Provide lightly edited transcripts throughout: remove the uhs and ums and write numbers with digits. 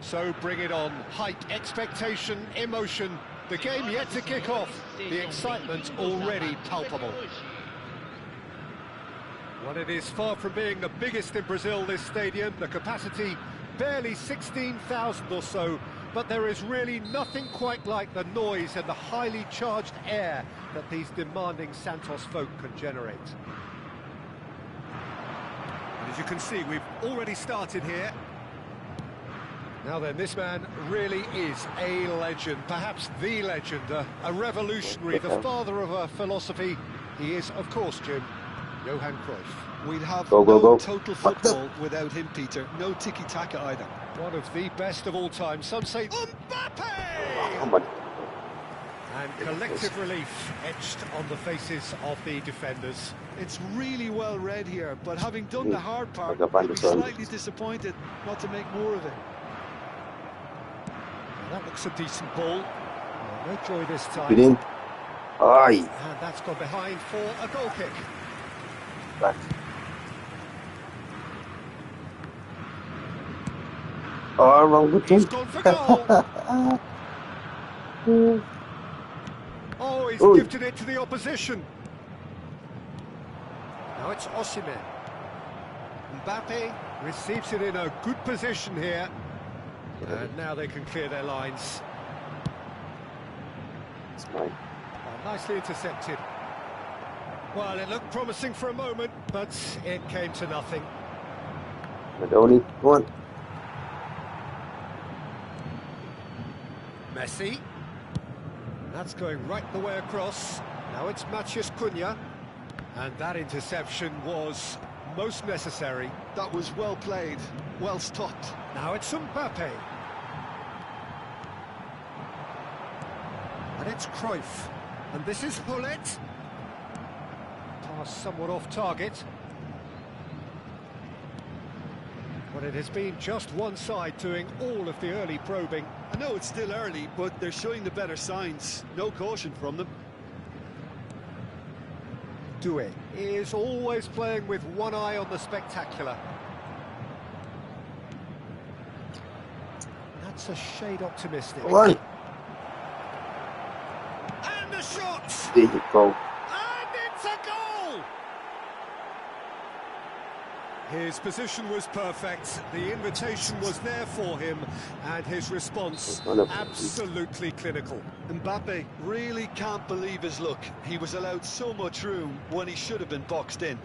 So bring it on. Height, expectation, emotion. The game yet to kick off. The excitement already palpable. Well, it is far from being the biggest in Brazil, this stadium. The capacity barely 16,000 or so. But there is really nothing quite like the noise and the highly charged air that these demanding Santos folk can generate. And as you can see, we've already started here. Now then, this man really is a legend, perhaps the legend, a revolutionary, the father of a philosophy. He is, of course, Jim, Johan Cruyff. We'd have go. total football without him, Peter. No tiki-taka either. One of the best of all time. Some say Mbappe! Come on. And collective relief etched on the faces of the defenders. It's really well read here, but having done the hard part, I'll they'll be slightly disappointed not to make more of it. Well, that looks a decent ball. Well, no joy this time. Get in. Aye. And that's gone behind for a goal kick. Back. Oh, wrong with him. He's gone for goal. Oh, he's gifted it to the opposition. Now it's Osimhen. Mbappe receives it in a good position here. And now they can clear their lines. It's mine. Oh, nicely intercepted. Well, it looked promising for a moment, but it came to nothing. Madoni, go on. Messi. That's going right the way across. Now it's Matheus Cunha. And that interception was most necessary. That was well played, well stopped. Now it's Mbappe. And it's Cruyff. And this is Hullet. Pass somewhat off target. Well, it has been just one side doing all of the early probing. I know it's still early, but they're showing the better signs. No caution from them. Doué is always playing with one eye on the spectacular. That's a shade optimistic. Go on. And the shot! There you go. And it's a goal! His position was perfect, the invitation was there for him, and his response absolutely clinical. Mbappe really can't believe his luck. He was allowed so much room when he should have been boxed in.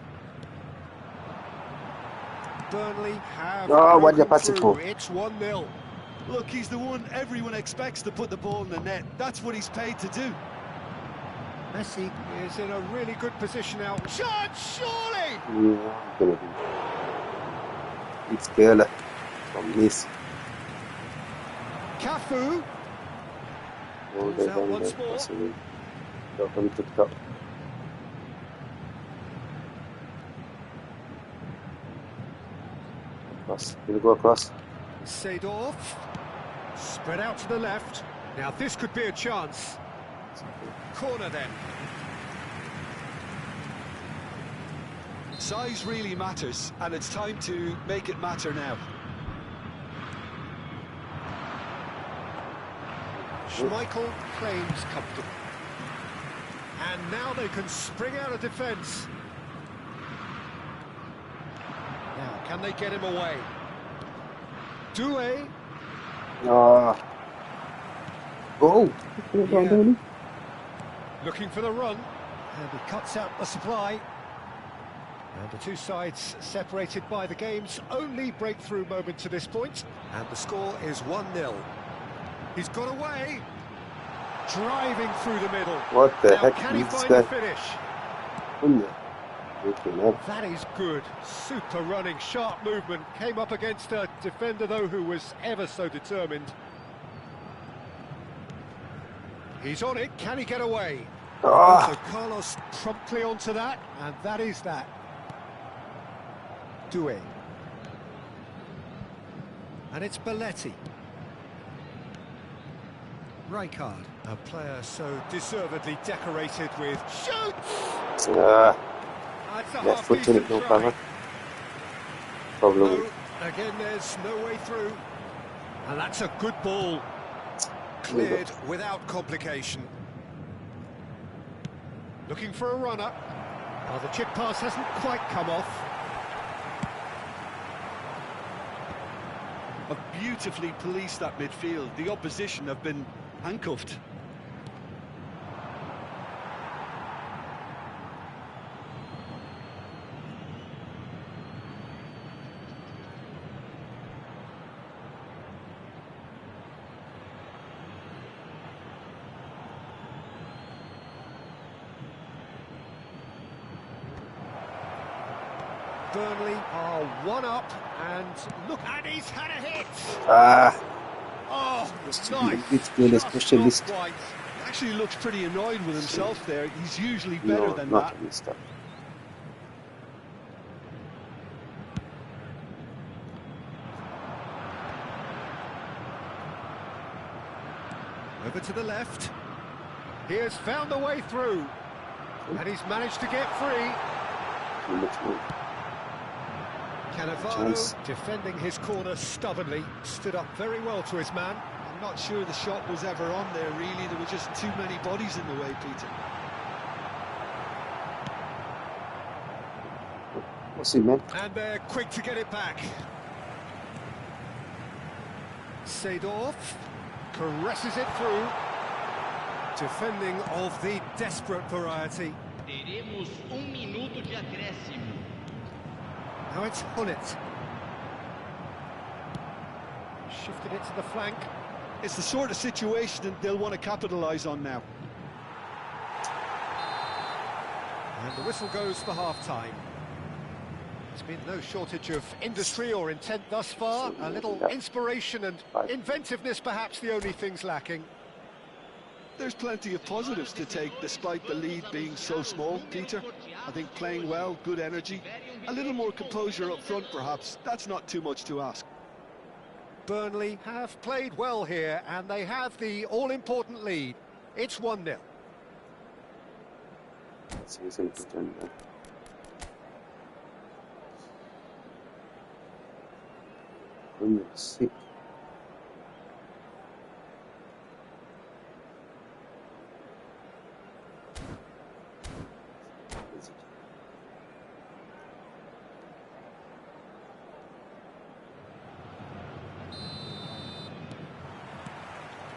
Burnley have what broken you through. It's 1-0. Look, he's the one everyone expects to put the ball in the net. That's what he's paid to do. Messi is in a really good position now. Shot, surely! Yeah, gonna be. It's Kela from this. Cafu. Oh, Pulls out once more. Don't put it up. Cross. Will go across? Seedorf. Spread out to the left. Now this could be a chance. Corner then. Size really matters, and it's time to make it matter now. Schmeichel claims comfortable. And now they can spring out of defence. Now, can they get him away? Doué. Go! Yeah. Looking for the run. And he cuts out the supply. And the two sides separated by the game's only breakthrough moment to this point. And the score is 1-0. He's got away. Driving through the middle. What the now, heck can he is find that? the finish? That is good. Super running, sharp movement. Came up against a defender, though, who was ever so determined. He's on it. Can he get away? So Carlos promptly onto that, and that is that. Doué. And it's Belletti. Rijkaard, a player so deservedly decorated with shoots! That's a left foot in it, no half-decent problem. try. No, again, there's no way through. And that's a good ball. Cleared without complication. Looking for a runner. Well, the chip pass hasn't quite come off. Have beautifully policed that midfield. The opposition have been handcuffed. Burnley are 1 up, and look, and he's had a hit! Oh, nice! Just not quite. Actually looks pretty annoyed with himself there. He's usually better than that. Over to the left. He has found a way through, and he's managed to get free. Cannavaro defending his corner stubbornly, stood up very well to his man. I'm not sure the shot was ever on there, really. There were just too many bodies in the way, Peter. What's he meant? And they're quick to get it back. Seedorf caresses it through. Defending of the desperate variety. Teremos minuto de acréscimo. Now it's Hullet. Shifted it to the flank. It's the sort of situation that they'll want to capitalise on now. And the whistle goes for half-time. There's been no shortage of industry or intent thus far. A little inspiration and inventiveness, perhaps the only things lacking. There's plenty of positives to take despite the lead being so small, Peter. I think playing well, good energy, a little more composure up front perhaps. That's not too much to ask. Burnley have played well here, and they have the all-important lead. It's 1-0. Sick.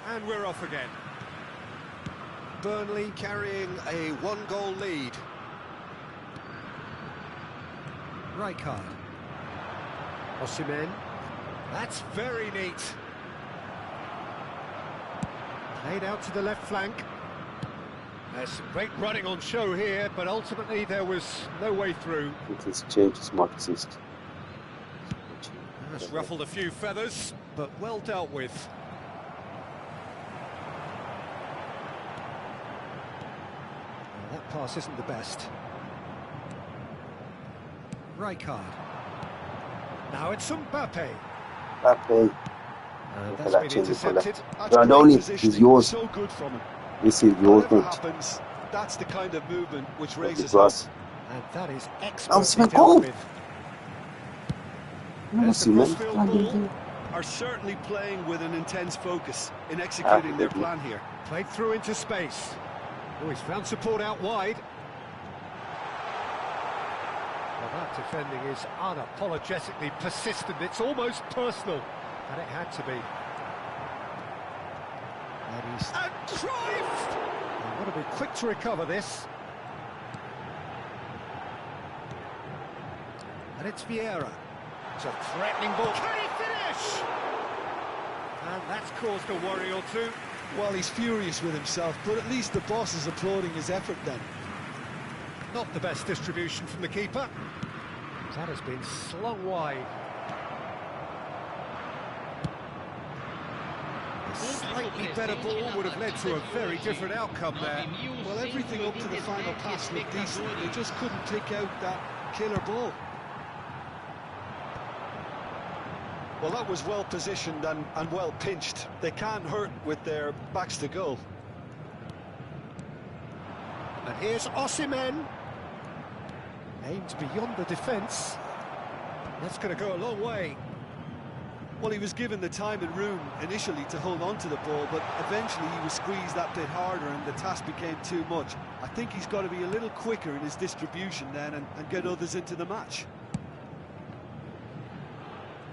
And we're off again. Burnley carrying a 1-goal lead. Rijkaard. Osimhen. That's very neat. Played out to the left flank. There's some great running on show here, but ultimately there was no way through. I think he's changed his mark assist. That's ruffled a few feathers, but well dealt with. Well, that pass isn't the best. Rijkaard. Now it's Mbappe. Mbappe. That's been intercepted. Not only is yours. So good from him. This is yours. Whatever happens, that's the kind of movement which raises us. And that is Oh, expertly goal. dealt with. Osimhen. Are certainly playing with an intense focus in executing their plan here. Played through into space. Oh, he's found support out wide. Well, that defending is unapologetically persistent. It's almost personal. And it had to be. And Cruyff! They've got to be quick to recover this. And it's Vieira. It's a threatening ball. Can he finish? And that's caused a worry or two. Well, he's furious with himself, but at least the boss is applauding his effort then. Not the best distribution from the keeper. That has been slung wide. A slightly better ball would have led to a very different outcome there. Well, everything up to the final pass looked decent. They just couldn't pick out that killer ball. Well, that was well positioned and well pinched. They can't hurt with their backs to goal. And here's Osimhen. Aimed beyond the defence. That's going to go a long way. Well, he was given the time and room initially to hold on to the ball, but eventually he was squeezed that bit harder and the task became too much. I think he's got to be a little quicker in his distribution then and get others into the match.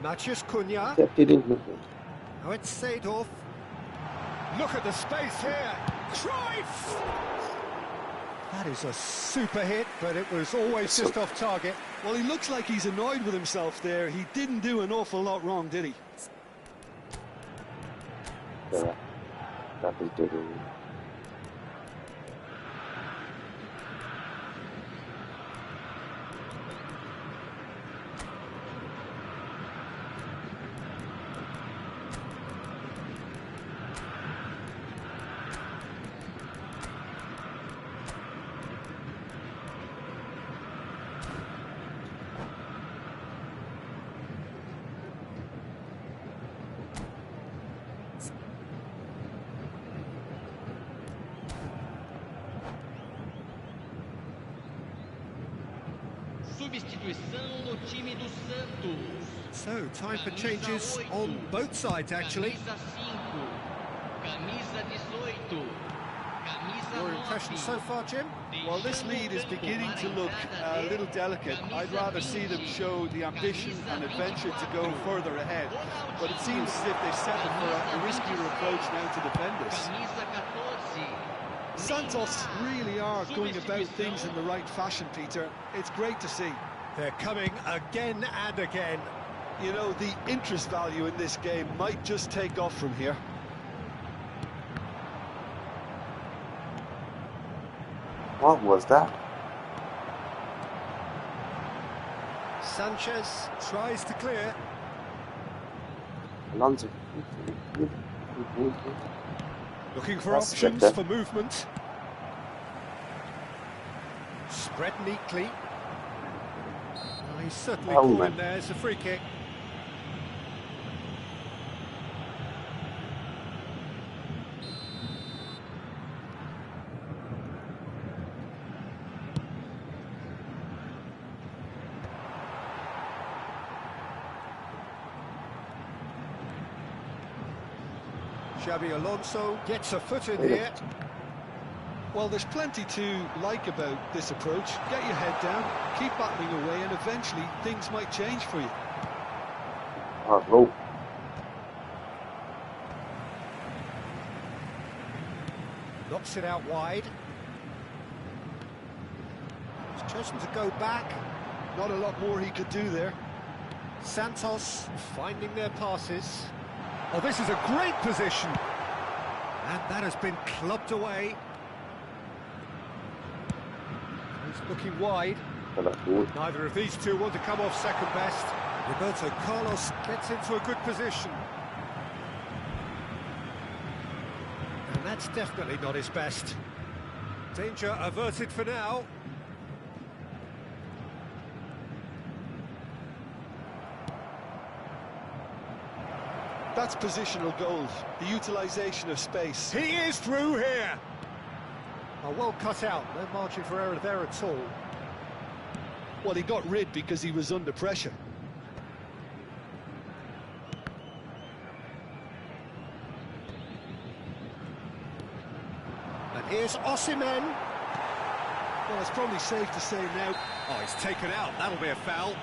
Maciej Cunha. Now it's Seedorf. Look at the space here. Cruyff! That is a super hit, but it was always just off target. Well, he looks like he's annoyed with himself there. He didn't do an awful lot wrong, did he? Yeah, that was good. Substituição no time do Santos. So, time for changes on both sides, actually. Camisa 5, camisa 18, camisa Your impression 9. so far, Jim? Well, this lead is beginning to look a little delicate. I'd rather see them show the ambition and adventure to go further ahead. But it seems as if they settled for a riskier approach now to defend this. Camisa 14. Santos really are going about things in the right fashion, Peter. It's great to see. They're coming again and again. You know, the interest value in this game might just take off from here. What was that? Sanchez tries to clear. Alonso. Looking for That's options better. for movement. Spread neatly. Oh, he's certainly Oh, calling man. there. It's a free kick. Xabi Alonso gets a foot in here. Well, there's plenty to like about this approach. Get your head down, keep battling away, and eventually things might change for you. Oh, rope. Knocks it out wide. He's chosen to go back. Not a lot more he could do there. Santos finding their passes. Oh, this is a great position. And that has been clubbed away. He's looking wide. Neither of these two want to come off second best. Roberto Carlos gets into a good position. And that's definitely not his best. Danger averted for now. That's positional gold, the utilisation of space. He is through here. Oh, well cut out, no margin for error there at all. Well, he got rid because he was under pressure. And here's Osimhen. Well, it's probably safe to say now. Oh, he's taken out, that'll be a foul.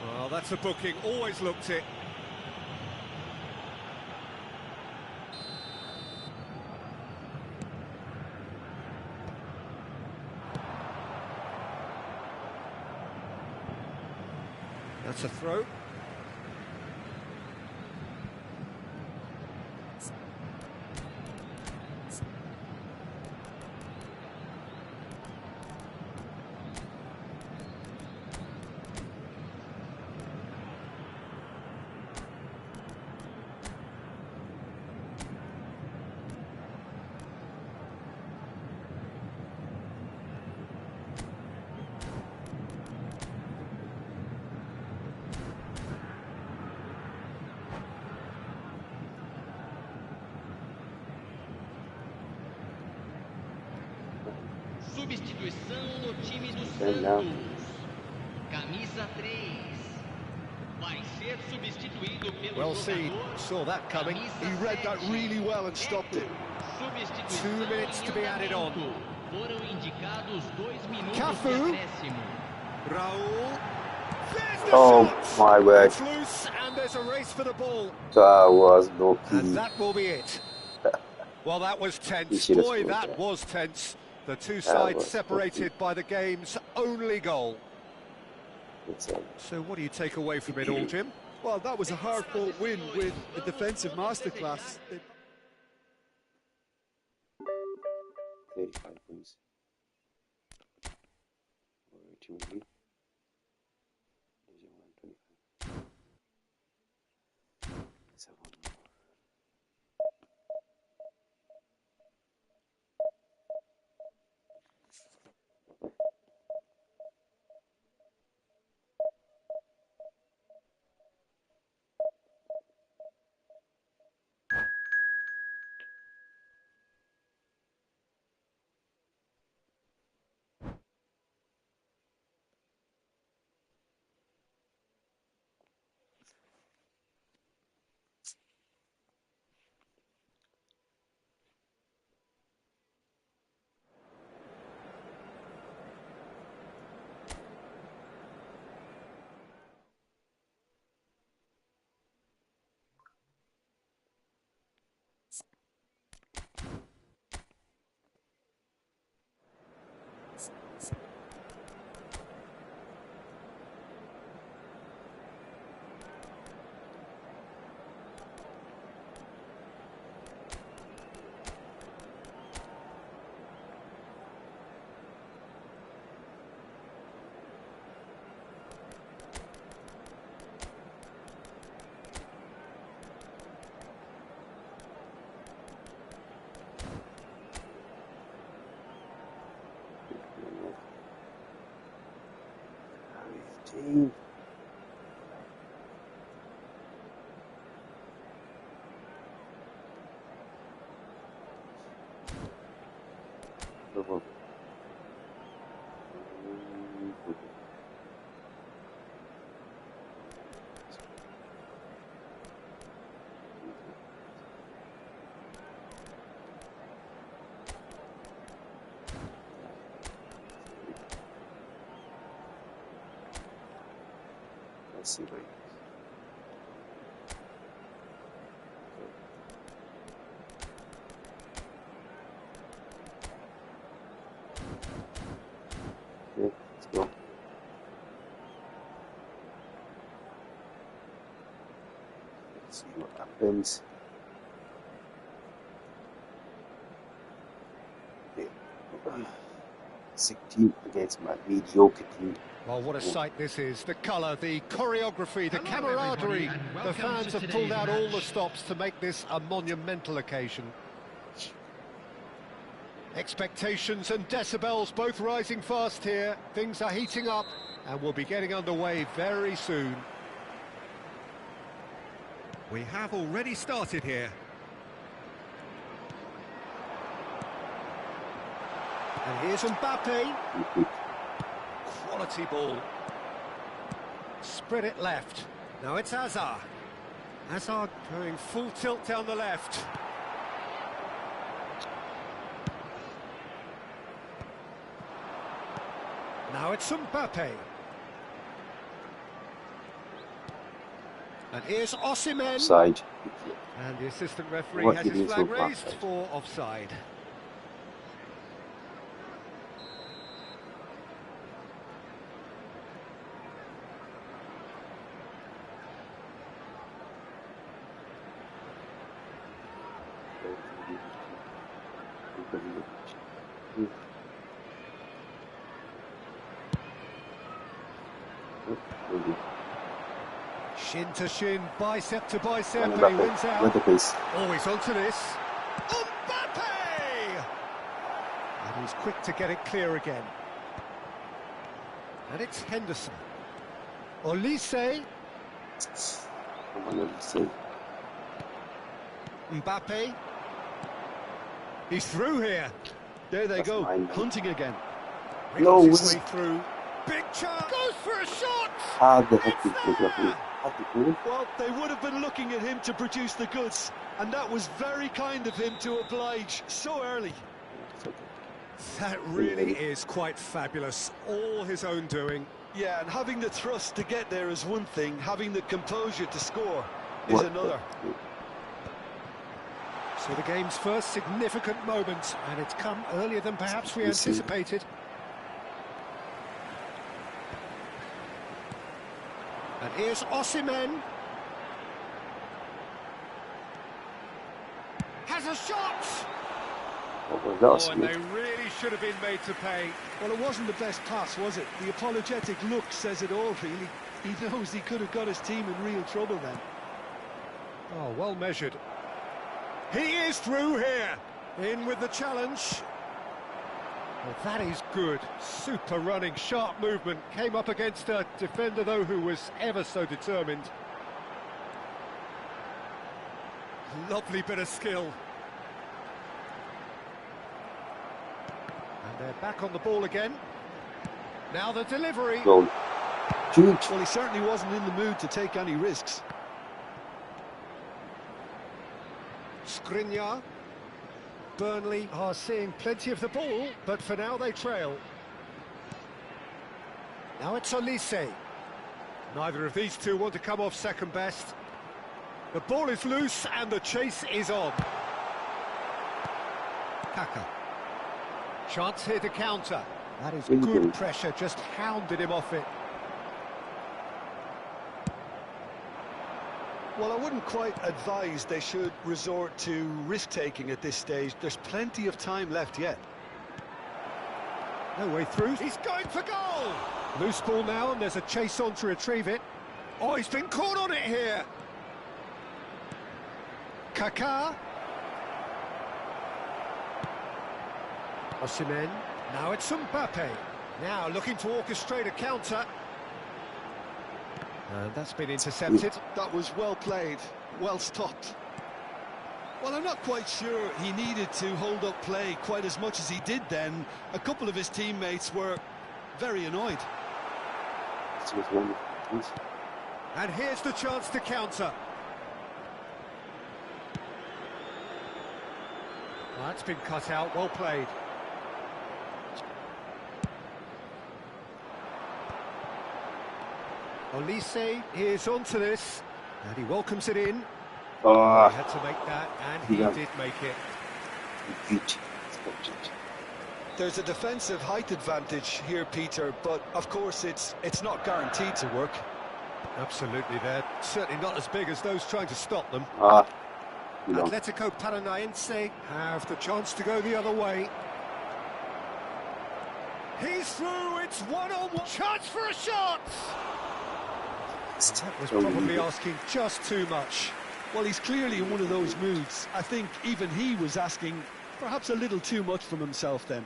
Well, that's a booking, always looked it. That's a throw. Substituição no time do Santos. Camisa 3. Vai ser substituído pelo Well seen, jogador. saw that coming. He read that really well and stopped it. Substituição 2 minutes to be added on. Foram indicados 2 minutos Cafu. de acréscimo. Raul. There's the Oh shot! my word. It's loose and there's a race for the ball. That was And lucky. that will be it. Well, that was He tense. should have Boy, scored that there. was tense. The two sides was separated by the game's only goal. Insane. So what do you take away from it all, Jim? Well, that was a hard-fought win with a defensive masterclass. 35 points. Or 2 lead. Division 125. Let's have one more. Team. Let's see where he is. Okay, let's go. Let's see what happens. Okay. 6 team against my mediocre team. Well, what a sight this is. The colour, the choreography, the Hello, camaraderie. everybody, and The welcome fans to have pulled today's out all match. the stops to make this a monumental occasion. Expectations and decibels both rising fast here. Things are heating up and we'll be getting underway very soon. We have already started here. And here's Mbappe. Quality ball. Spread it left. Now it's Hazard. Hazard going full tilt down the left. Now it's Mbappe. And here's Osimhen. Offside. And the assistant referee What has did his he flag do? raised Offside. for offside. Shin to shin, bicep to bicep, and he wins With out. the pace. Always onto this. Mbappe! And he's quick to get it clear again. And it's Henderson. Olise. Mbappe. He's through here. There they That's go, mine, man. hunting again. No, Wriggles his this way through. Big chance. Goes for a shot. How the heck It's did you get there. me? Well, they would have been looking at him to produce the goods, and that was very kind of him to oblige so early. That really is quite fabulous. All his own doing. Yeah, and having the thrust to get there is one thing, having the composure to score is another. So the game's first significant moment, and it's come earlier than perhaps we anticipated. And here's Osimhen. Has a shot! Oh, and they really should have been made to pay. Well, it wasn't the best pass, was it? The apologetic look says it all, really. He knows he could have got his team in real trouble then. Oh, well measured. He is through here. In with the challenge. Well, that is good. Super running, sharp movement. Came up against a defender, though, who was ever so determined. Lovely bit of skill. And they're back on the ball again. Now the delivery. Goal. Well, he certainly wasn't in the mood to take any risks. Skriniar. Burnley are seeing plenty of the ball, but for now they trail. Now it's Olise. Neither of these two want to come off second best. The ball is loose and the chase is on. Kaka. Chance here to counter. That is good pressure, just hounded him off it. Well, I wouldn't quite advise they should resort to risk-taking at this stage. There's plenty of time left yet. No way through. He's going for goal! Loose ball now, and there's a chase on to retrieve it. Oh, he's been caught on it here. Kaká. Osimhen. Now it's Mbappe. Now looking to orchestrate a counter. And that's been intercepted. That was well played, well stopped. Well, I'm not quite sure he needed to hold up play quite as much as he did then. A couple of his teammates were very annoyed. And here's the chance to counter. Well, that's been cut out, well played. Olise is onto this, and he welcomes it in. Oh, He had to make that, and he did make it. There's a defensive height advantage here, Peter, but of course it's not guaranteed to work. Absolutely, they're certainly not as big as those trying to stop them. Atletico Paranaense have the chance to go the other way. He's through, it's one-on-one. Chance for a shot! That was probably asking just too much. Well, he's clearly in one of those moods. I think even he was asking perhaps a little too much from himself then.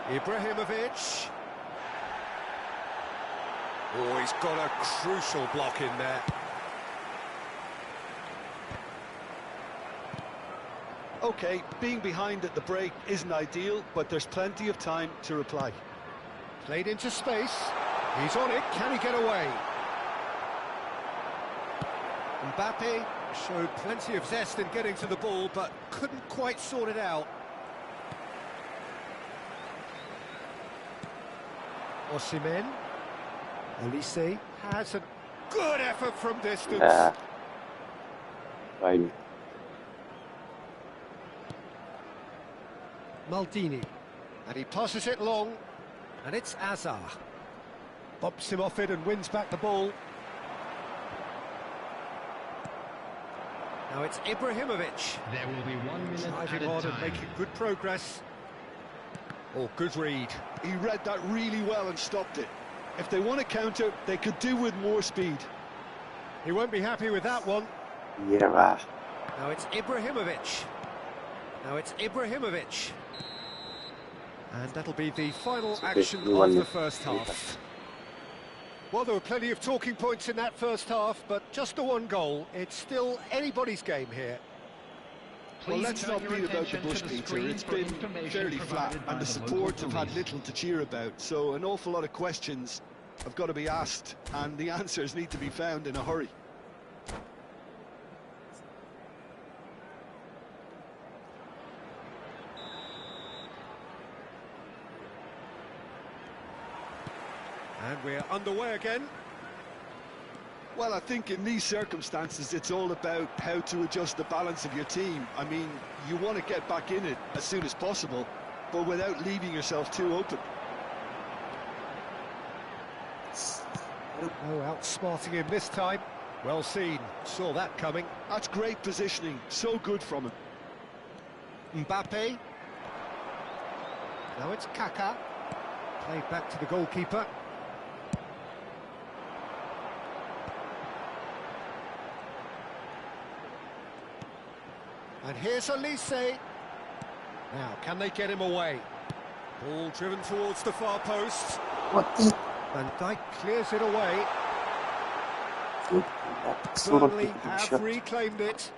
Ibrahimovic. Oh, he's got a crucial block in there. OK, being behind at the break isn't ideal, but there's plenty of time to reply. Played into space. He's on it. Can he get away? Mbappe showed plenty of zest in getting to the ball, but couldn't quite sort it out. Osimhen. Olise has a good effort from distance. Yeah. Fine. Maldini, and he passes it long, and it's Azar. Bumps him off it and wins back the ball. Now it's Ibrahimovic. There will be 1 minute at Driving a on and time. making good progress. Oh, good read. He read that really well and stopped it. If they want to counter, they could do with more speed. He won't be happy with that one. Yeah. Now it's Ibrahimovic. Now it's Ibrahimovic. And that'll be the final action of the first half. Well, there were plenty of talking points in that first half, but just the one goal. It's still anybody's game here. Well, let's not beat about the bush, Peter. It's been fairly flat, and the support have had little to cheer about. So an awful lot of questions have got to be asked, and the answers need to be found in a hurry. And we're underway again. Well, I think in these circumstances, it's all about how to adjust the balance of your team. I mean, you want to get back in it as soon as possible, but without leaving yourself too open. Oh, outsmarting him this time. Well seen. Saw that coming. That's great positioning. So good from him. Mbappe. Now it's Kaká. Played back to the goalkeeper. And here's Elise. Now, can they get him away? Ball driven towards the far post. What the? Van Dijk clears it away. Sort of Burnley big have shot. reclaimed it.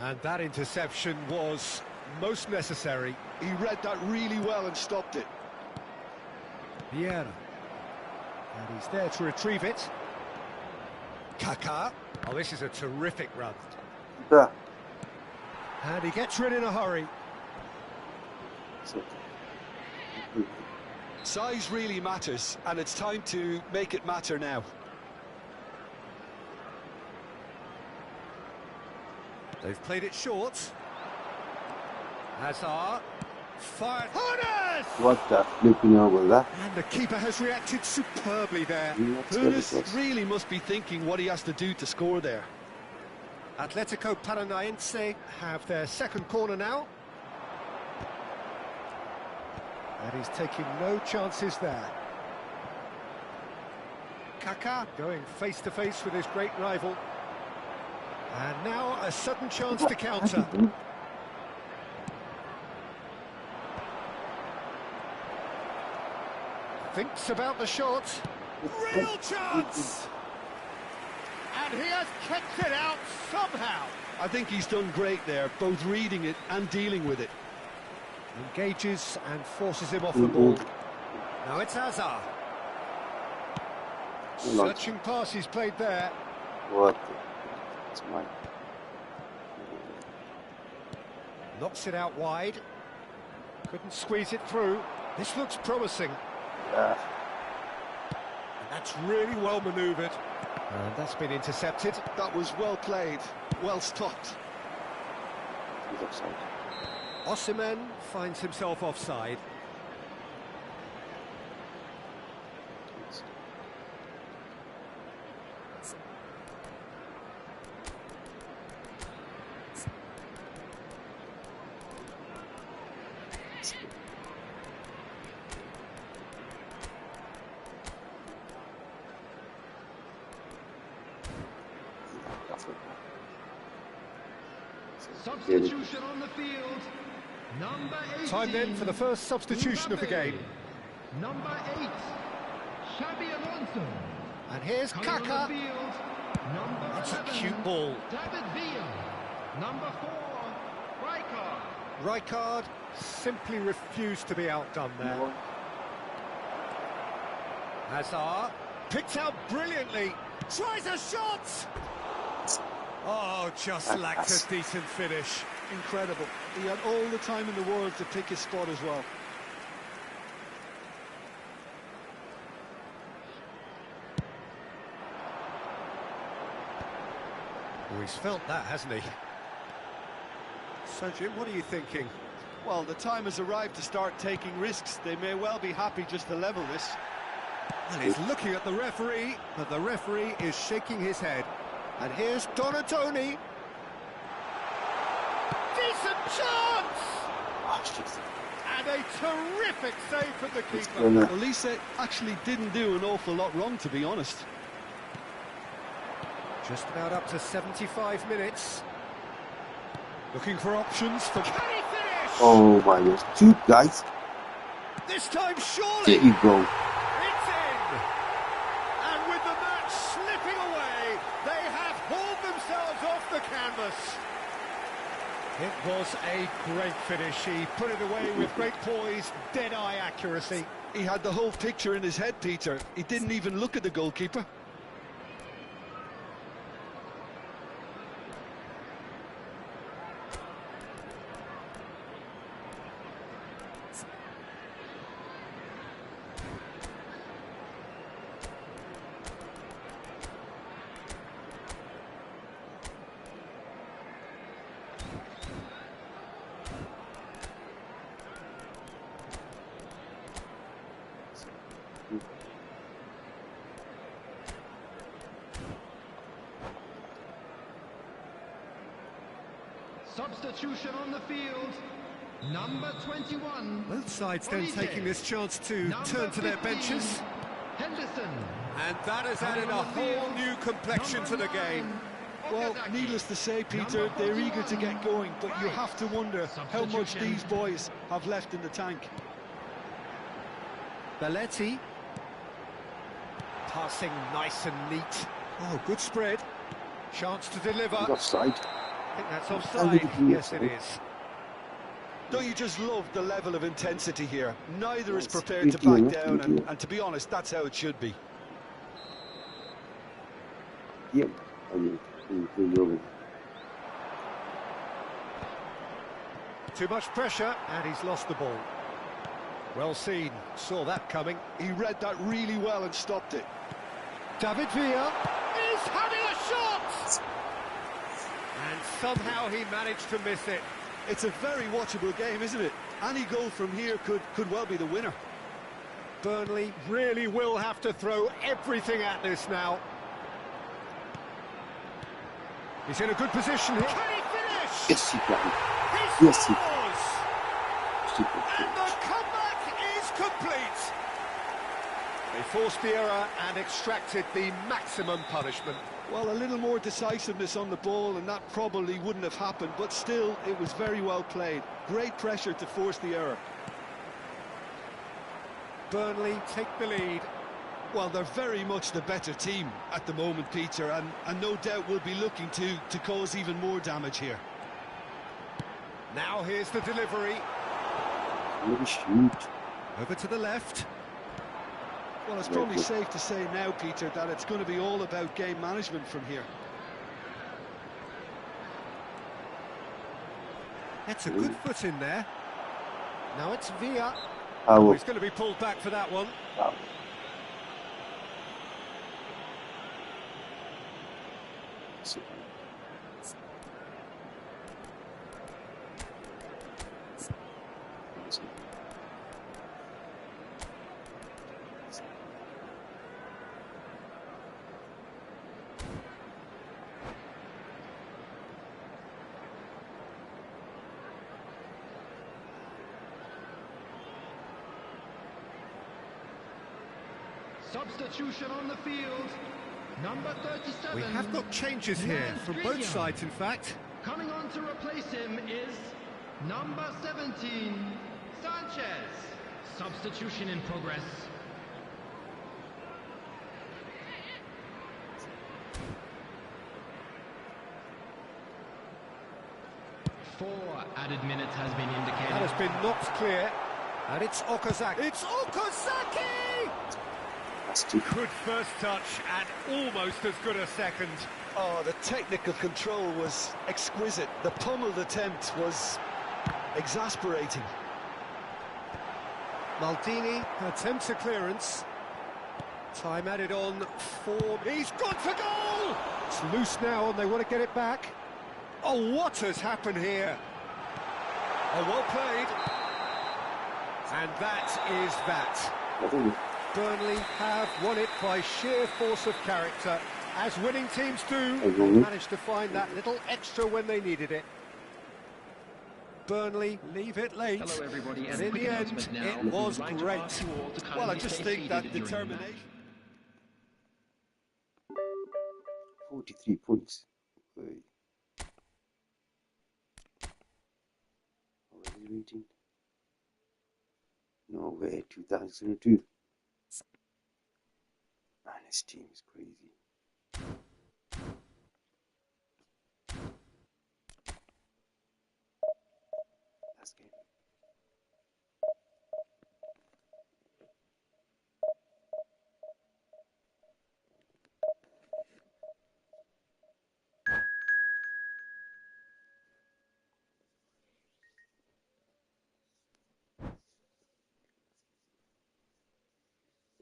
And that interception was most necessary. He read that really well and stopped it. Vieira. And he's there to retrieve it. Kaká. Oh, this is a terrific run. Yeah. And he gets rid in a hurry. So, Size really matters, and it's time to make it matter now. They've played it short. Hazard. Fired. Hones! what the flipping hell was that? And the keeper has reacted superbly there. Hunes really must be thinking what he has to do to score there. Atletico Paranaense have their second corner now. And he's taking no chances there. Kaká going face to face with his great rival. And now a sudden chance to counter. Thinks about the shot. Real chance! And he has kept it out somehow. I think he's done great there, both reading it and dealing with it. Engages and forces him off the ball. Now it's Hazard. Searching pass he's played there. What the? It's mine. Knocks it out wide. Couldn't squeeze it through. This looks promising. Yeah. That's really well manoeuvred. And that's been intercepted. That was well played, well stopped. He's offside. Osimhen finds himself offside. Substitution on the field. Number 18. Time then for the first substitution of the game. Number 8. Xabi Alonso. And here's Coming on Kaká. the field. Number That's a 11. cute ball. David Villa. Number 4. Rijkaard. Rijkaard simply refused to be outdone there. Hazard picked out brilliantly. Tries a shot. Oh, just lacked a decent finish. Incredible. He had all the time in the world to pick his spot as well. Oh, he's felt that, hasn't he? So, Jim, what are you thinking? Well, the time has arrived to start taking risks. They may well be happy just to level this. And he's looking at the referee, but the referee is shaking his head. And here's Donatoni. Decent chance! And a terrific save from the keeper. Elise actually didn't do an awful lot wrong, to be honest. Just about up to 75 minutes. Looking for options for... Can he finish? Oh my gosh, two guys. This time, surely! There you go. It's in! It was a great finish. He put it away with great poise, dead-eye accuracy. He had the whole picture in his head, Peter. He didn't even look at the goalkeeper. Substitution on the field, number 21. Both sides then taking this chance to turn to their benches. Henderson. And that has added a whole new complexion to the game. Well, needless to say, Peter, they're eager to get going, but you have to wonder how much these boys have left in the tank. Belletti. Passing nice and neat. Oh, good spread. Chance to deliver. Offside. I think that's offside. Yes, it is. Don't you just love the level of intensity here? Neither is prepared to back down, and to be honest, that's how it should be. Yeah. Too much pressure, and he's lost the ball. Well seen, saw that coming. He read that really well and stopped it. David Villa is having a shot! And somehow he managed to miss it. It's a very watchable game, isn't it? Any goal from here could well be the winner. Burnley really will have to throw everything at this now. He's in a good position here. Can he finish? Yes, he can. He Yes, he scores! And the comeback is complete. They forced the error and extracted the maximum punishment. Well, a little more decisiveness on the ball and that probably wouldn't have happened, but still, it was very well played. Great pressure to force the error. Burnley take the lead. Well, they're very much the better team at the moment, Peter, and no doubt will be looking to cause even more damage here. Now here's the delivery. Really shoot. Over to the left. Well, it's probably safe to say now, Peter, that it's going to be all about game management from here. That's a good foot in there. Now it's Villa. Oh, He's going to be pulled back for that one. wow. Substitution on the field, number 37. We have got changes here from both sides, in fact. Coming on to replace him is number 17, Sanchez. Substitution in progress. Four added minutes has been indicated. That has been knocked clear. And it's Okazaki. It's Okazaki! Good first touch and almost as good a second. Oh, the technical control was exquisite. The pummeled attempt was exasperating. Maldini attempts a clearance. Time added on for... He's gone for goal! It's loose now and they want to get it back. Oh, what has happened here? Oh, well played. And that is that. Burnley have won it by sheer force of character, as winning teams do. They managed to find that little extra when they needed it. Burnley leave it late. Hello everybody, and in the end, it was great. Well, I just think that determination... 43 points. What was he rating? No way, 2002. Man, this team is crazy.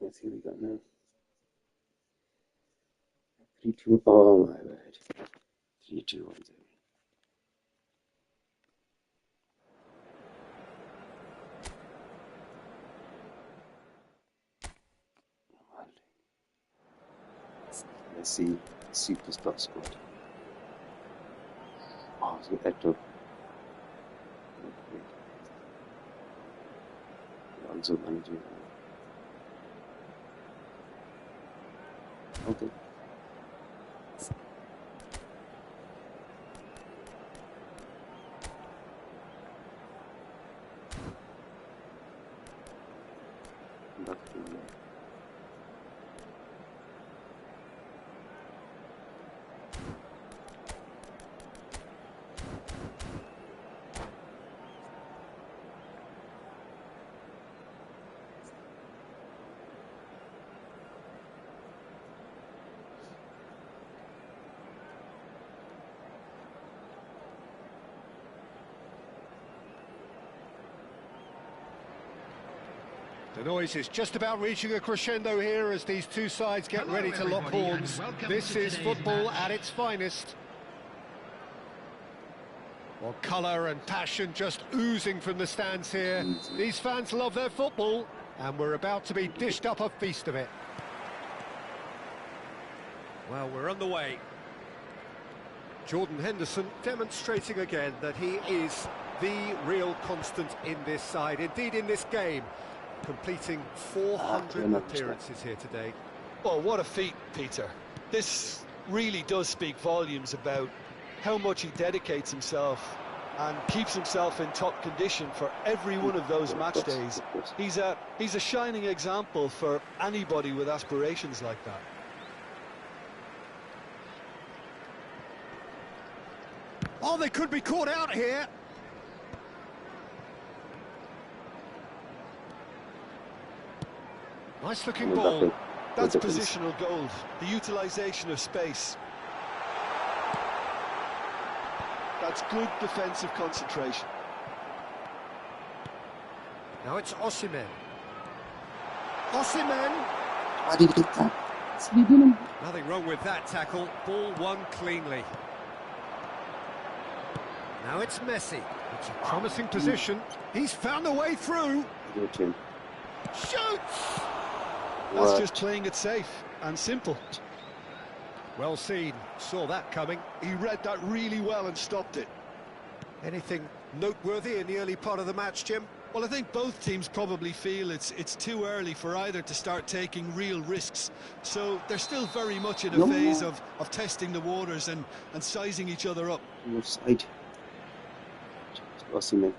Let's see what we got now. 3-2. Oh my word. 3-2 1-0. Let's see. Superstar squad. Oh, let's get that up. Also manager. Okay. Back to The noise is just about reaching a crescendo here as these two sides get ready to lock horns. This is football at its finest. Well, colour and passion just oozing from the stands here. These fans love their football, and we're about to be dished up a feast of it. Well, we're on the way. Jordan Henderson demonstrating again that he is the real constant in this side, indeed in this game. Completing 400 appearances here today. Well, what a feat, Peter. This really does speak volumes about how much he dedicates himself and keeps himself in top condition for every one of those match days. He's a shining example for anybody with aspirations like that. Oh, they could be caught out here. Nice looking ball. That's positional gold, the utilisation of space. That's good defensive concentration. Now it's Osimhen. Osimhen! Why did he get that? Nothing wrong with that tackle. Ball won cleanly. Now it's Messi. It's a promising position. He's found a way through. Shoots! That's just playing it safe and simple. Well seen. Saw that coming. He read that really well and stopped it. Anything noteworthy in the early part of the match, Jim? Well, I think both teams probably feel it's too early for either to start taking real risks. So they're still very much in a phase of testing the waters and sizing each other up. Offside. Osimhen.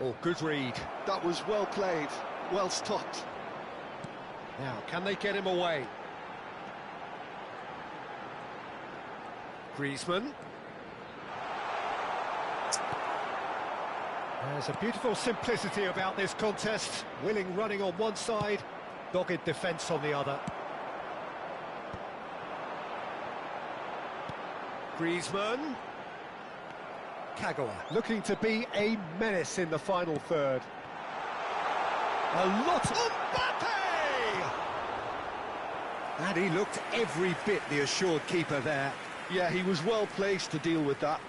Oh, good read. That was well played, well stopped. Now, can they get him away? Griezmann. There's a beautiful simplicity about this contest. Willing running on one side, dogged defence on the other. Griezmann. Kagawa looking to be a menace in the final third. A lot of Mbappe! And he looked every bit the assured keeper there. Yeah, he was well placed to deal with that.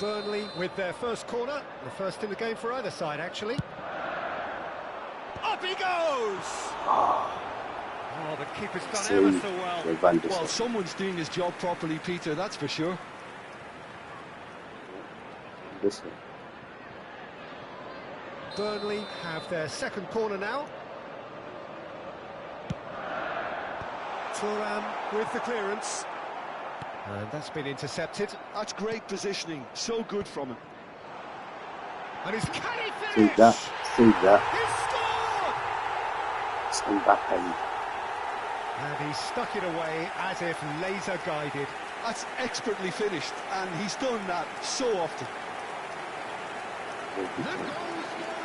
Burnley with their first corner, the first in the game for either side, actually. Up he goes! Oh, the keeper's done ever so well. Well, someone's doing his job properly, Peter, that's for sure. This way. Burnley have their second corner now. Thuram with the clearance. And that's been intercepted. That's great positioning, so good from him. And he's can he finish? See that. He scored! Stand back and And he stuck it away as if laser guided. That's expertly finished, and he's done that so often. The goal scorer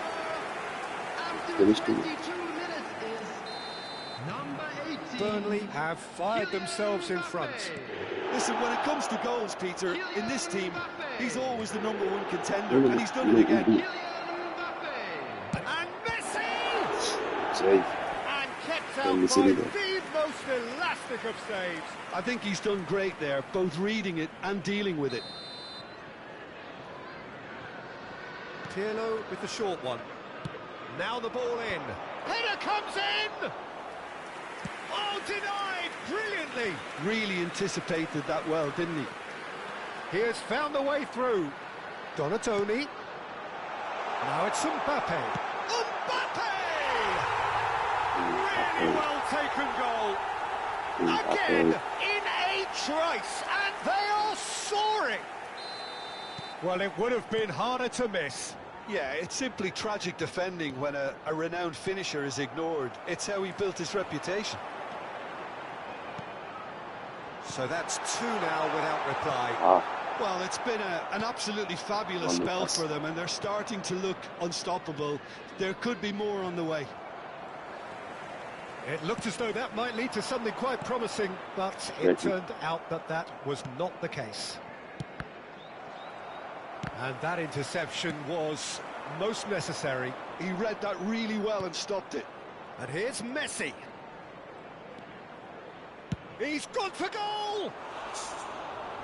after Finished 22 minutes is number 18. Burnley have fired themselves in front. Mbappe. Listen, when it comes to goals, Peter, in this team, he's always the #1 contender, and he's done it again. And Messi! Save. And kept out Messi by there. the most elastic of saves. I think he's done great there, both reading it and dealing with it. Pirlo with the short one. Now the ball in. Header comes in! Oh, denied brilliantly. Really anticipated that well, didn't he? He has found the way through. Donatoni. Now it's Mbappe. Mbappe! Really well taken goal. Again, in a trice, and they are soaring. Well, it would have been harder to miss. Yeah, it's simply tragic defending when a renowned finisher is ignored. It's how he built his reputation. So that's 2 now without reply. Well, it's been an absolutely fabulous spell for them, and they're starting to look unstoppable. There could be more on the way. It looked as though that might lead to something quite promising, but it turned out that that was not the case. And that interception was most necessary. He read that really well and stopped it. And here's Messi. He's gone for goal!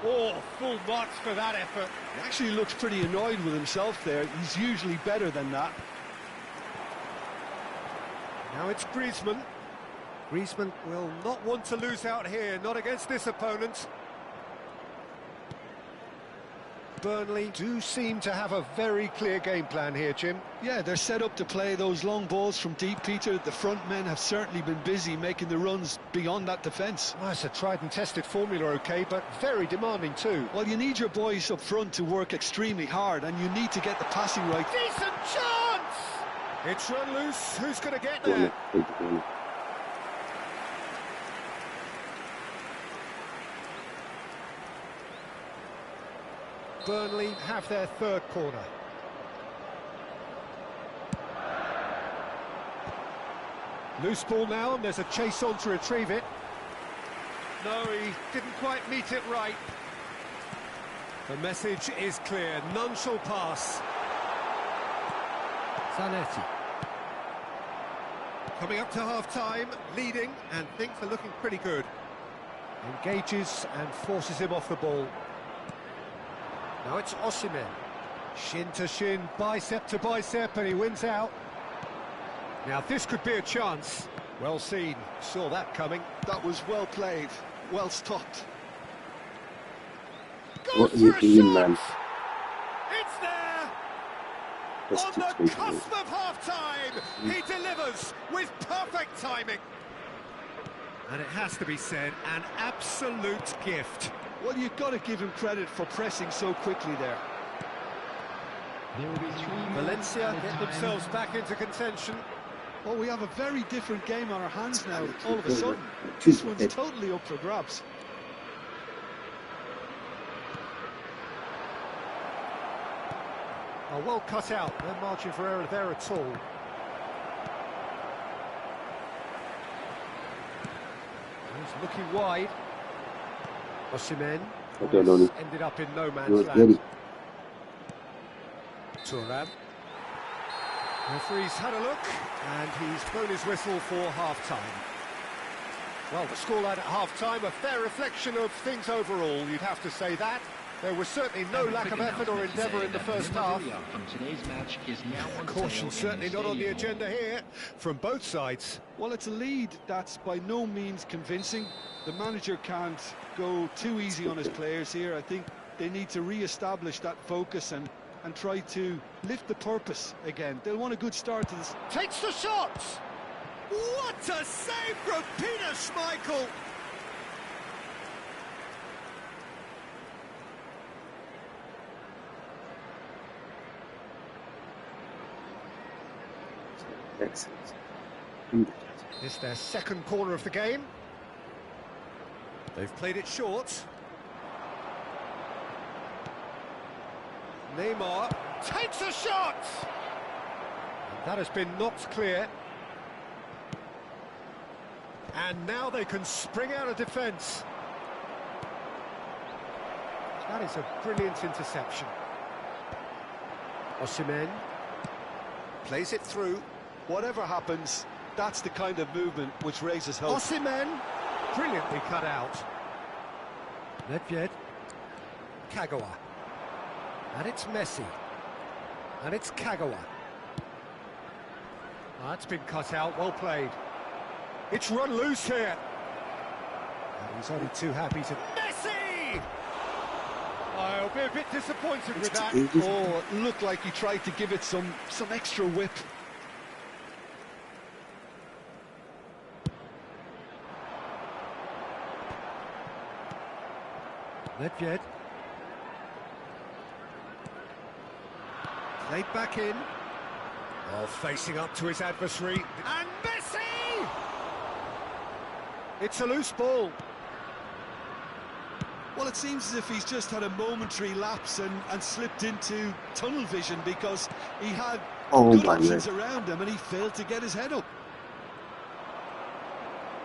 Oh, full marks for that effort. He actually looks pretty annoyed with himself there. He's usually better than that. Now it's Griezmann. Griezmann will not want to lose out here, not against this opponent. Burnley do seem to have a very clear game plan here, Jim. Yeah, they're set up to play those long balls from deep, Peter. The front men have certainly been busy making the runs beyond that defence. Well, it's a tried and tested formula, OK, but very demanding too. Well, you need your boys up front to work extremely hard, and you need to get the passing right. Decent chance! It's run loose. Who's going to get there? Burnley have their 3rd corner. Loose ball now, and there's a chase on to retrieve it. No, he didn't quite meet it right. The message is clear, none shall pass. Zanetti. Coming up to half-time, leading, and things are looking pretty good. Engages and forces him off the ball. Now it's Osimhen. Shin to shin, bicep to bicep, and he wins out. Now this could be a chance. Well seen, saw that coming. That was well played, well stopped. What are you doing, man? It's there! That's On too the sweet, cusp of half-time, he delivers with perfect timing. And it has to be said, an absolute gift. Well, you've got to give him credit for pressing so quickly there. There will be 3 Valencia minutes get at a themselves time. back into contention. Well, we have a very different game on our hands now, all of a sudden. This one's totally up for grabs. Oh, well cut out, no margin for error there at all. He's looking wide. Osimhen ended up in no man's land. Thuram. Referee's had a look, and he's blown his whistle for half-time. Well, the scoreline at half-time, a fair reflection of things overall, you'd have to say that. There was certainly no lack of effort or endeavour in the first half. From today's match is now on Caution sale certainly in the not on the stadium. agenda here, from both sides. Well, it's a lead that's by no means convincing. The manager can't go too easy on his players here. I think they need to re-establish that focus and try to lift the purpose again. They'll want a good start to this. Takes the shot! What a save from Peter Schmeichel! Excellent. It's their 2nd corner of the game. They've played it short. Neymar takes a shot! And that has been knocked clear. And now they can spring out of defence. That is a brilliant interception. Osimhen plays it through. Whatever happens, that's the kind of movement which raises hope. Osimhen, brilliantly cut out. Nedved, Kagawa, and it's Messi, and it's Kagawa. That's been cut out, well played. It's run loose here. And he's only too happy to... Messi! I'll be a bit disappointed with that. Oh, it looked like he tried to give it some extra whip. Nedved. Played back in. Oh, facing up to his adversary. And Messi! It's a loose ball. Well, it seems as if he's just had a momentary lapse and slipped into tunnel vision because he had good options around him and he failed to get his head up.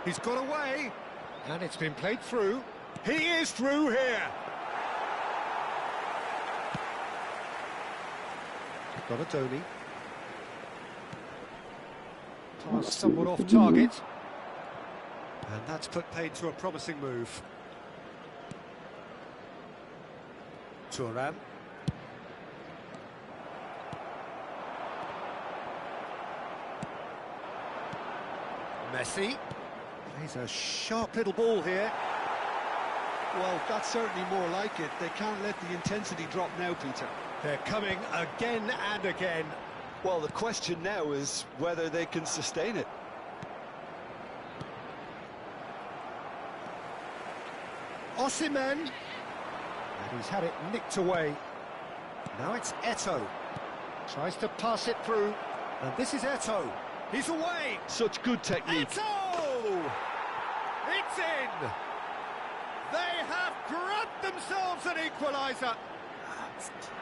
He's got away, and it's been played through. He is through here. Donadoni. Pass somewhat off target. And that's put paid to a promising move. Thuram. Messi. Plays a sharp little ball here. Well, that's certainly more like it. They can't let the intensity drop now, Peter. They're coming again and again. Well, the question now is whether they can sustain it. Osimhen. And he's had it nicked away. Now it's Eto'o. Tries to pass it through. And this is Eto'o. He's away. Such good technique. Eto'o! It's in! They have grabbed themselves an equaliser.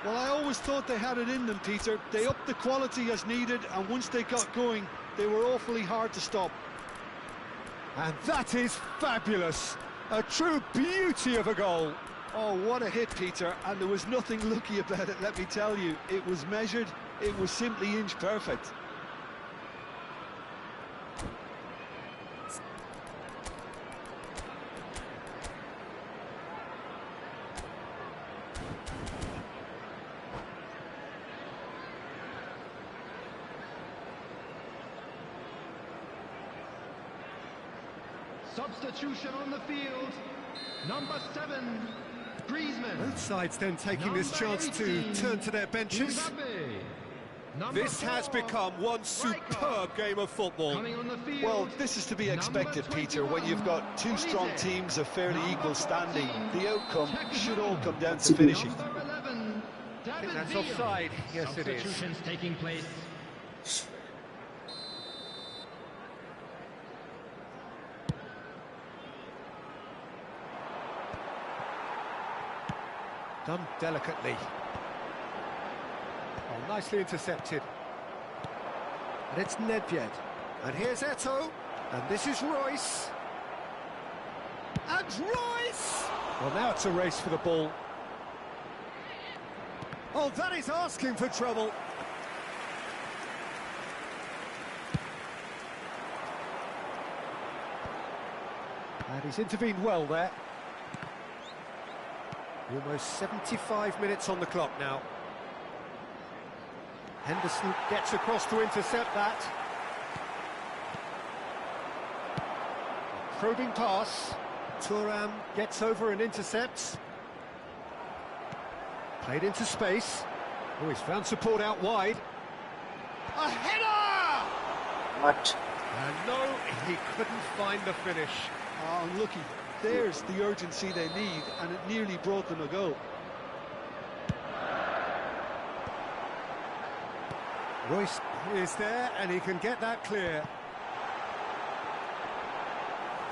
Well, I always thought they had it in them, Peter. They upped the quality as needed, and once they got going, they were awfully hard to stop. And that is fabulous. A true beauty of a goal. Oh, what a hit, Peter, and there was nothing lucky about it, let me tell you. It was measured, it was simply inch perfect. Substitution on the field. Number 7, Griezmann. Both sides then taking this chance to turn to their benches. This has become one superb game of football. Well, this is to be expected, Peter, when you've got two strong teams of fairly equal standing. The outcome should all come down to finishing. I think that's offside. Yes, it is. Substitutions taking place. Done delicately. Oh, nicely intercepted. And it's Nedved. And here's Eto'o. And this is Royce. And Royce! Well, now it's a race for the ball. Oh, that is asking for trouble. And he's intervened well there. Almost 75 minutes on the clock now. Henderson gets across to intercept that. Probing pass. Thuram gets over and intercepts. Played into space. Oh, he's found support out wide. A header! What? And no, he couldn't find the finish. Oh, unlucky. There's the urgency they need, and it nearly brought them a goal. Royce is there, and he can get that clear.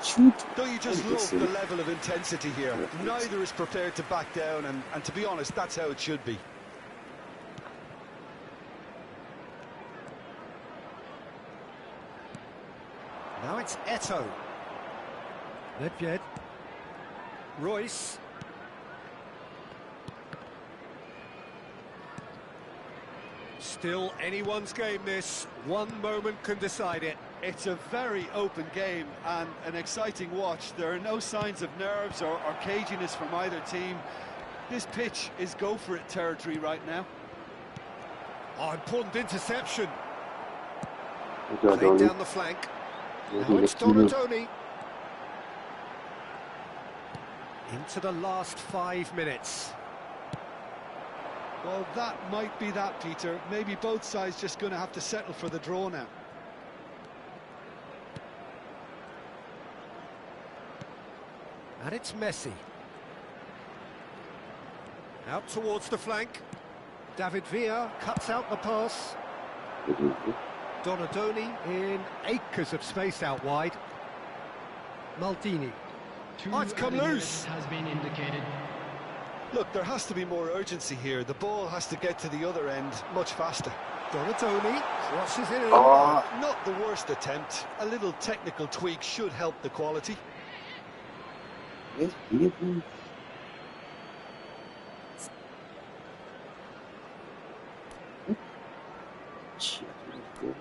Shoot. Don't you just love the level of intensity here? Neither is prepared to back down, and to be honest, that's how it should be. Now it's Eto'o. Nedved. Royce. Still anyone's game, this. One moment can decide it. It's a very open game and an exciting watch. There are no signs of nerves or caginess from either team. This pitch is go-for-it territory right now. Oh, important interception. Donadoni. Played down the flank. Now it's Donadoni. Into the last 5 minutes. Well, that might be that, Peter. Maybe both sides just going to have to settle for the draw now. And it's Messi. Out towards the flank. David Villa cuts out the pass. Donadoni in acres of space out wide. Maldini. Oh, it's come loose. Has been indicated. Look, there has to be more urgency here. The ball has to get to the other end much faster. Donadoni crosses it in. Oh, Not the worst attempt. A little technical tweak should help the quality. yes, beautiful. Shit, good.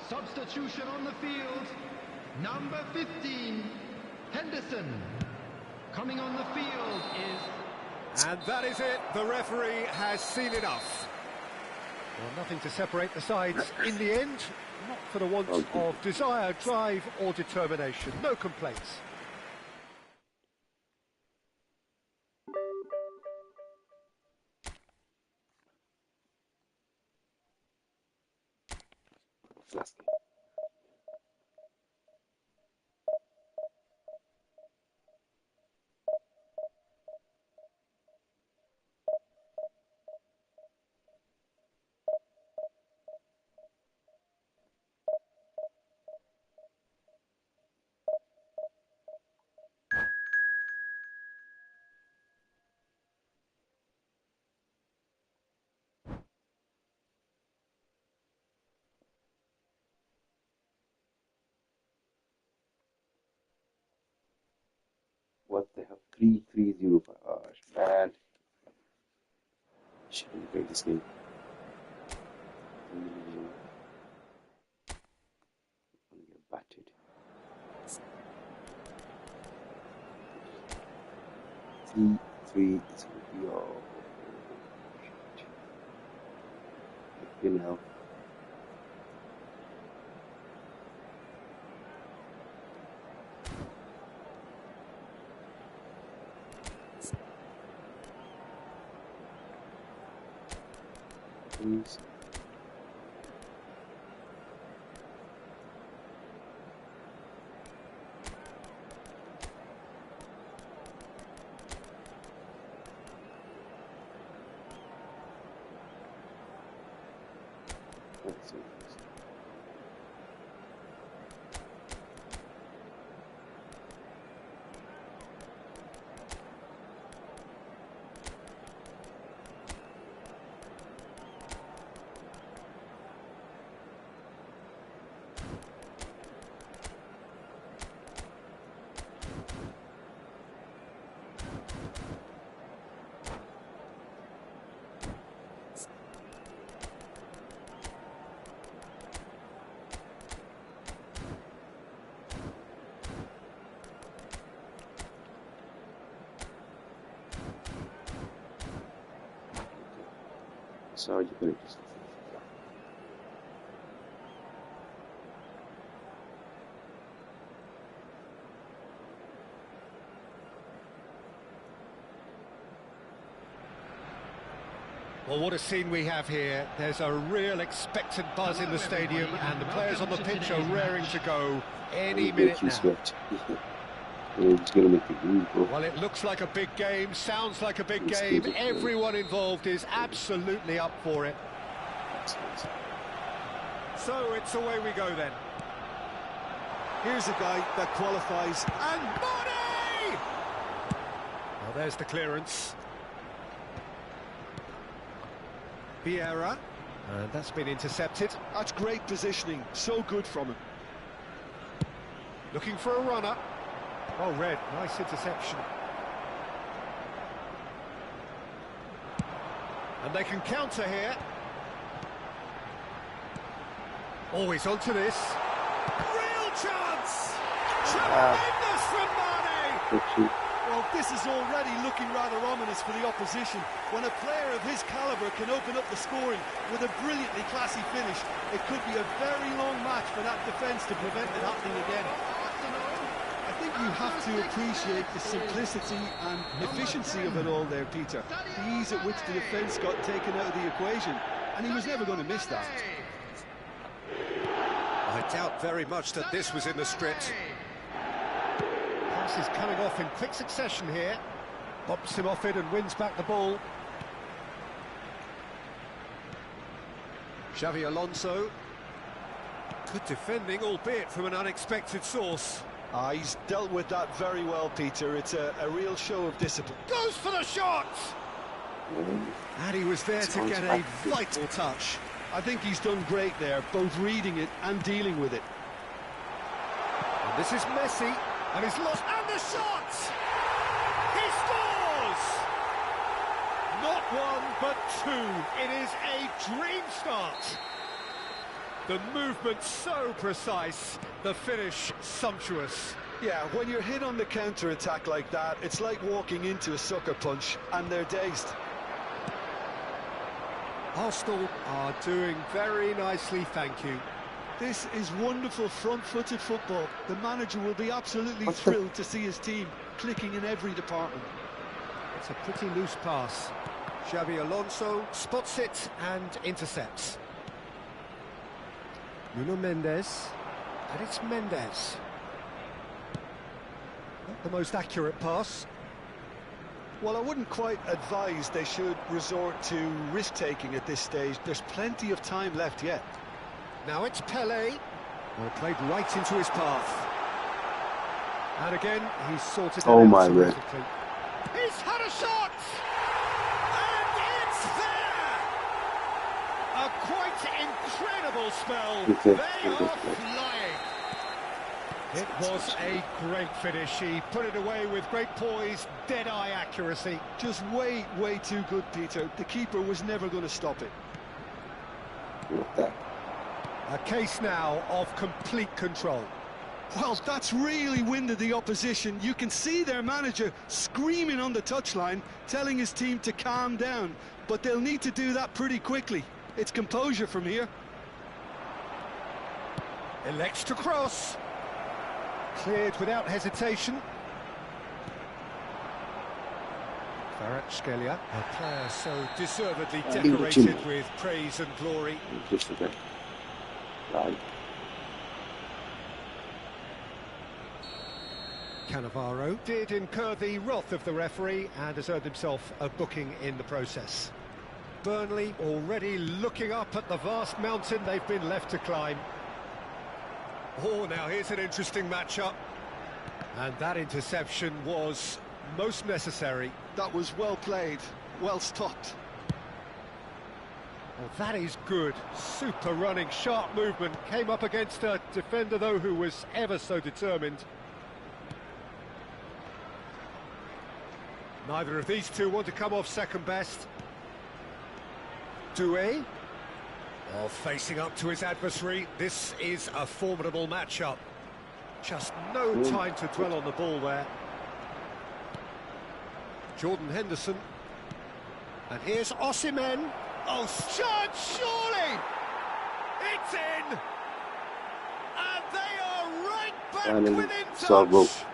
Substitution on the field. Number 15, Henderson. Coming on the field is... And that is it. The referee has seen enough. Well, nothing to separate the sides in the end. Not for the want of desire, drive or determination. No complaints. Last game. What they have 3-3-0 for us, man. Shouldn't play this game. I'm gonna get battered. 3-3-0. You know. Please. Let's see. So you can just Well, what a scene we have here. There's a real expectant buzz in the stadium, and the players on the pitch are raring to go any minute now. He's going to make the move, bro. Well, it looks like a big game, sounds like a big game. Everyone involved is absolutely up for it. So it's away we go then. Here's a guy that qualifies, and Money! Well, there's the clearance. Vieira, and that's been intercepted. That's great positioning, so good from him. Looking for a runner. Oh, Red, nice interception. And they can counter here. Always onto this. Real chance! Tremendous from Mane! Well, this is already looking rather ominous for the opposition. When a player of his calibre can open up the scoring with a brilliantly classy finish, it could be a very long match for that defence to prevent it happening again. I think you have to appreciate the simplicity and efficiency of it all there, Peter. The ease at which the defence got taken out of the equation, and he was never going to miss that. I doubt very much that this was in the script. Pass is coming off in quick succession here. Bumps him off it and wins back the ball. Xavi Alonso. Good defending, albeit from an unexpected source. He's dealt with that very well, Peter. It's a real show of discipline. Goes for the shot! And he was there to get a vital touch. I think he's done great there, both reading it and dealing with it. And this is Messi, and he's lost, and the shot! He scores! Not one, but two. It is a dream start. The movement so precise, the finish sumptuous. Yeah, when you're hit on the counter-attack like that, it's like walking into a sucker punch, and they're dazed. Arsenal are doing very nicely, thank you. This is wonderful front-footed football. The manager will be absolutely thrilled to see his team clicking in every department. It's a pretty loose pass. Xavi Alonso spots it and intercepts. Nuno Mendes, and it's Mendes. Not the most accurate pass. Well, I wouldn't quite advise they should resort to risk-taking at this stage. There's plenty of time left yet. Now it's Pele. Well, played right into his path. And again, he's sorted it out. Oh my word. He's had a shot! And it's there! A quite incredible spell. They are flying. It was a great finish. He put it away with great poise, dead-eye accuracy. Just way too good, Peter. The keeper was never going to stop it. A case now of complete control. Well, that's really winded the opposition. You can see their manager screaming on the touchline, telling his team to calm down. But they'll need to do that pretty quickly. It's composure from here. Elects to cross. Cleared without hesitation. Kvaratskhelia, a player so deservedly decorated with praise and glory. Cannavaro did incur the wrath of the referee and has earned himself a booking in the process. Burnley already looking up at the vast mountain they've been left to climb. Oh, now here's an interesting matchup. And that interception was most necessary. That was well played, well stopped. Well, that is good. Super running, sharp movement. Came up against a defender, though, who was ever so determined. Neither of these two want to come off second best. Doué. Well, facing up to his adversary, this is a formidable matchup. Just no time to dwell on the ball there. Jordan Henderson. And here's Osimhen. Oh, shot, surely! It's in! And they are right back within touch.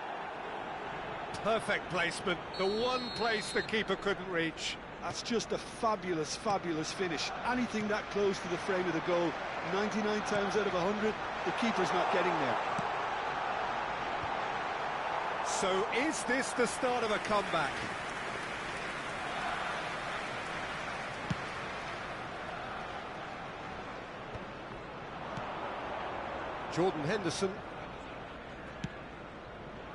Perfect placement, the one place the keeper couldn't reach. That's just a fabulous, fabulous finish. Anything that close to the frame of the goal, 99 times out of 100, the keeper's not getting there. So is this the start of a comeback? Jordan Henderson.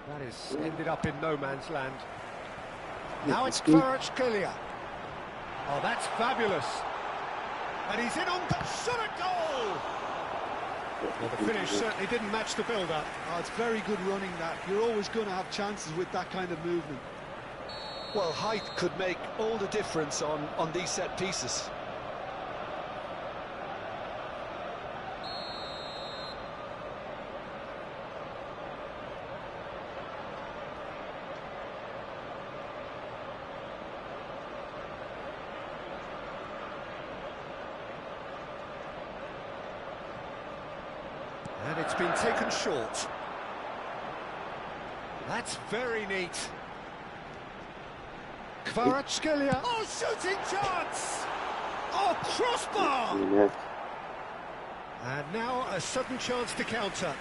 That is ended up in no man's land. Now it's Kvaratskhelia. Oh, that's fabulous. And he's in on the shot at goal! Well, the finish certainly didn't match the build-up. Oh, it's very good running that. You're always going to have chances with that kind of movement. Well, height could make all the difference on these set pieces. And it's been taken short. That's very neat. Kvaratskhelia. Oh, shooting chance! Oh, crossbar! Yeah. And now a sudden chance to counter.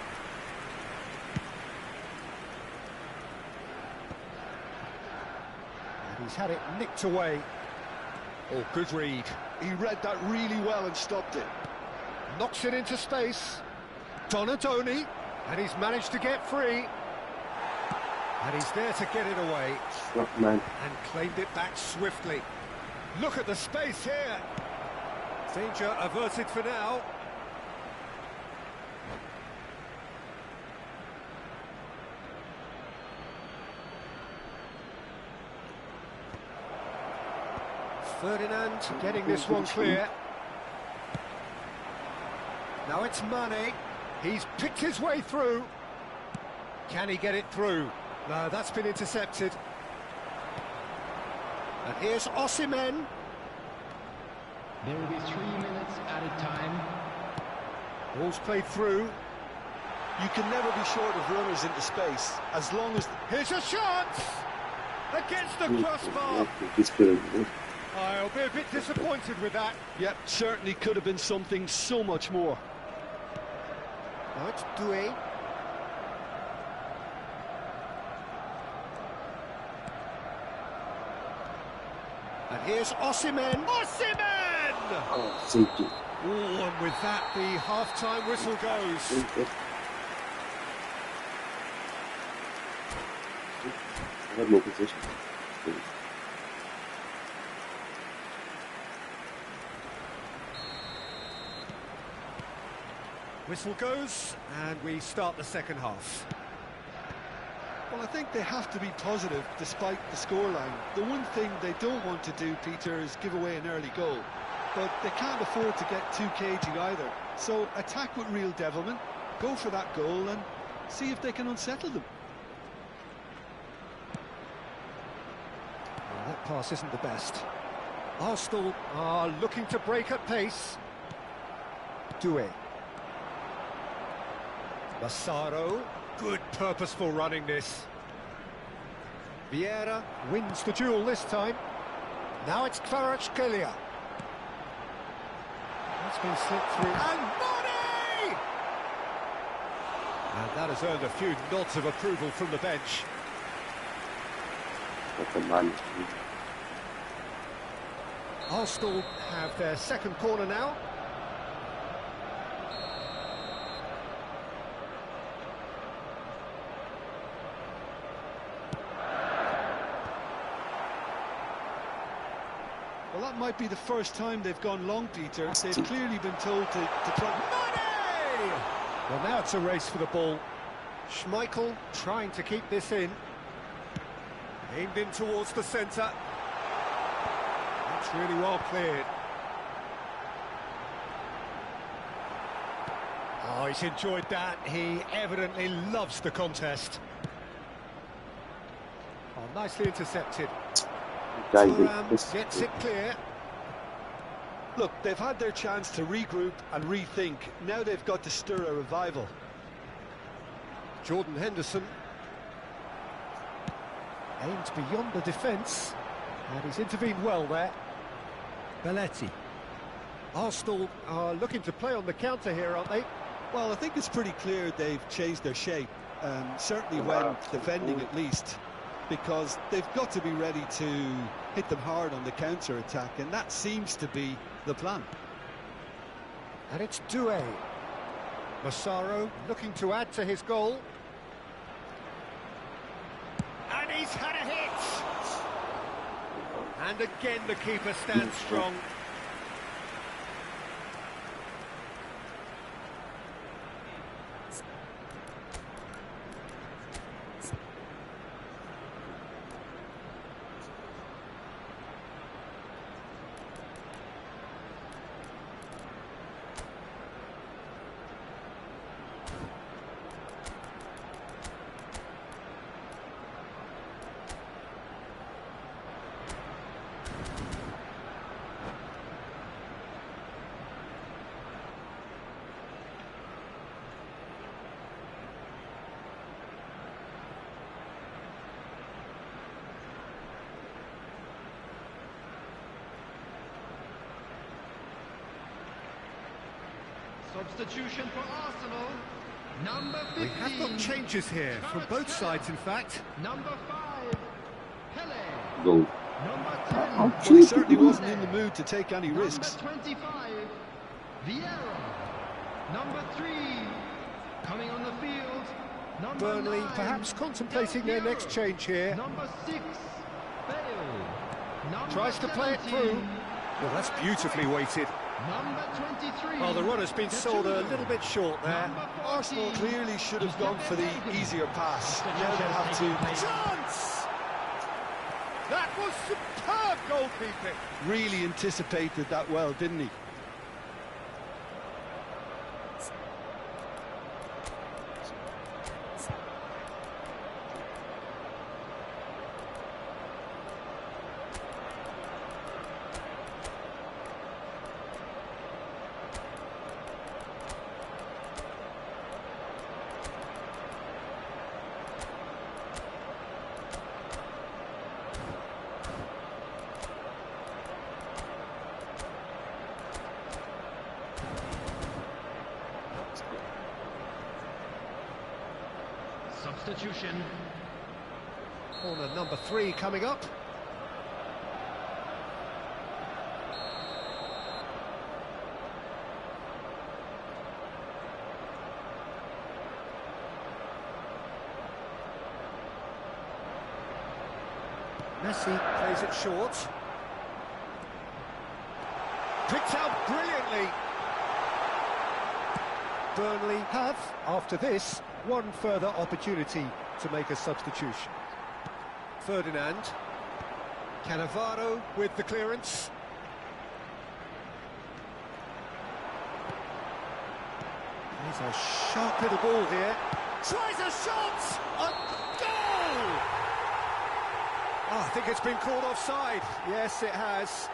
And he's had it nicked away. Oh, good read. He read that really well and stopped it. Knocks it into space. Donadoni, and he's managed to get free. And he's there to get it away. Shot, man. And claimed it back swiftly. Look at the space here. Danger averted for now. Ferdinand getting this one clear. Now it's Mane. He's picked his way through. Can he get it through? No, that's been intercepted. And here's Osimhen. There will be 3 minutes added time. Ball's played through. You can never be short of runners into space, as long as... Here's a chance! Against the crossbar! He's good. I'll be a bit disappointed with that. Yep, certainly could have been something so much more. Now it's Doué. And here's Osimhen. Osimhen! Oh, safety. Oh, and with that, the half-time whistle goes. I have no position. Whistle goes, and we start the second half. Well, I think they have to be positive despite the scoreline. The one thing they don't want to do, Peter, is give away an early goal. But they can't afford to get too cagey either. So attack with real devilment, go for that goal and see if they can unsettle them. Well, that pass isn't the best. Arsenal are looking to break at pace. Doué. Massaro, good purposeful running this. Vieira wins the duel this time. Now it's Kvaratskhelia. That's been slipped through. And Mane! And that has earned a few nods of approval from the bench. That's a man. Arsenal have their second corner now. Well, that might be the first time they've gone long, Peter. They've clearly been told to try... Mane! Well, now it's a race for the ball. Schmeichel trying to keep this in. Aimed in towards the centre. That's really well cleared. Oh, he's enjoyed that. He evidently loves the contest. Oh, nicely intercepted. Thuram gets it clear. Look, they've had their chance to regroup and rethink. Now they've got to stir a revival. Jordan Henderson. Aimed beyond the defence, and he's intervened well there. Belletti. Arsenal are looking to play on the counter here, aren't they? Well, I think it's pretty clear they've changed their shape, certainly when defending at least, because they've got to be ready to hit them hard on the counter-attack, and that seems to be the plan. And it's Doué. Massaro looking to add to his goal. And he's had a hit! And again the keeper stands strong. Substitution for Arsenal. Number 15. We have got changes here from both sides, in fact. Number 5, Pele. Goal. Number 10. Well, he certainly wasn't in the mood to take any risks. Number 25, Vieira. Number 3, coming on the field. Number Burnley 9, perhaps contemplating their Del next Piero. change here. Number 6, Bale. Number Tries to play it 17, through. Well, that's beautifully weighted. Number 23. Well, the runner's been sold a little bit short there. Arsenal clearly should have gone for the easier pass. Now they'll have to Chance! That was superb goalkeeping. really anticipated that well, didn't he? Substitution. Corner number 3 coming up. Messi plays it short. Picked out brilliantly. Burnley have, after this, one further opportunity to make a substitution. Ferdinand. Cannavaro with the clearance. There's a sharp little ball here. Tries a shot! A goal! Oh, I think it's been called offside. Yes, it has.